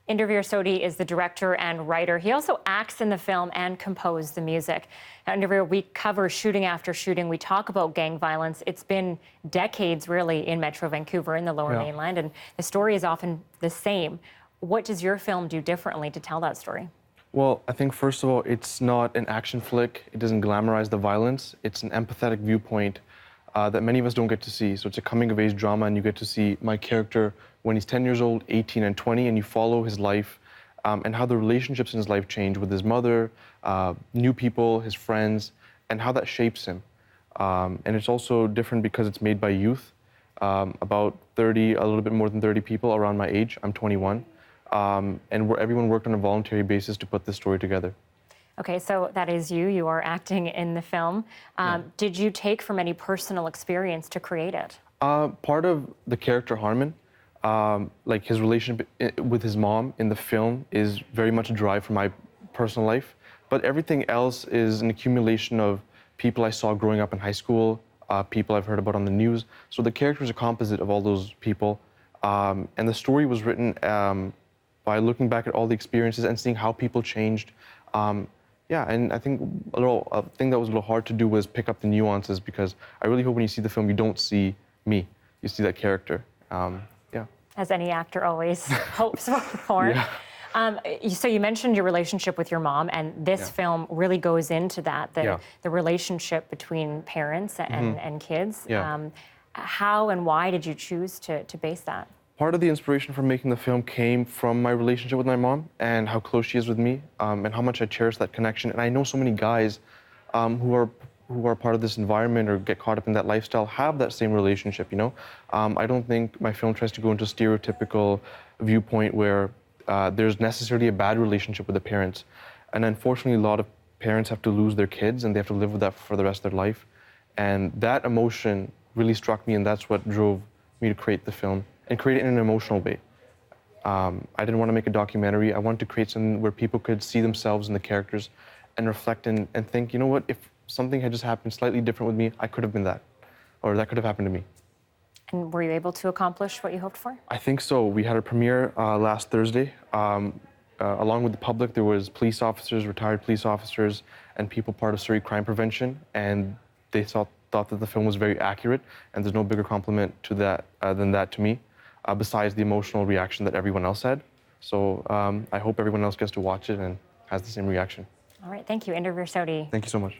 Inderveer Sodhi is the director and writer. He also acts in the film and composed the music. Now, Inderveer, we cover shooting after shooting. We talk about gang violence. It's been decades, really, in Metro Vancouver, in the Lower Mainland, and the story is often the same. What does your film do differently to tell that story? Well, I think, first of all, it's not an action flick. It doesn't glamorize the violence. It's an empathetic viewpoint that many of us don't get to see. So it's a coming-of-age drama, and you get to see my character when he's 10 years old, 18, and 20, and you follow his life and how the relationships in his life change with his mother, new people, his friends, and how that shapes him. And it's also different because it's made by youth, about 30, a little bit more than 30 people around my age. I'm 21. And where everyone worked on a voluntary basis to put this story together. Okay, so that is you. You are acting in the film. Did you take from any personal experience to create it? Part of the character Harman, like his relationship with his mom in the film is very much derived from my personal life. But everything else is an accumulation of people I saw growing up in high school, people I've heard about on the news. So the character is a composite of all those people. And the story was written by looking back at all the experiences and seeing how people changed. Yeah, and I think a thing that was a little hard to do was pick up the nuances, because I really hope when you see the film, you don't see me. You see that character. Yeah. As any actor always hopes for. Yeah. So you mentioned your relationship with your mom, and this film really goes into that, the relationship between parents and kids. How and why did you choose to base that? Part of the inspiration for making the film came from my relationship with my mom and how close she is with me, and how much I cherish that connection. And I know so many guys who are part of this environment or get caught up in that lifestyle have that same relationship, you know? I don't think my film tries to go into a stereotypical viewpoint where there's necessarily a bad relationship with the parents. And unfortunately, a lot of parents have to lose their kids and they have to live with that for the rest of their life. And that emotion really struck me, and that's what drove me to create the film and create it in an emotional way. I didn't want to make a documentary. I wanted to create something where people could see themselves in the characters and reflect and think, you know what, if something had just happened slightly different with me, I could have been that, or that could have happened to me. And were you able to accomplish what you hoped for? I think so. We had a premiere last Thursday. Along with the public, there was police officers, retired police officers, and people part of Surrey crime prevention, and they thought that the film was very accurate, and there's no bigger compliment to that than that to me, besides the emotional reaction that everyone else had. So I hope everyone else gets to watch it and has the same reaction. All right, thank you, Inderveer Sodhi. Thank you so much.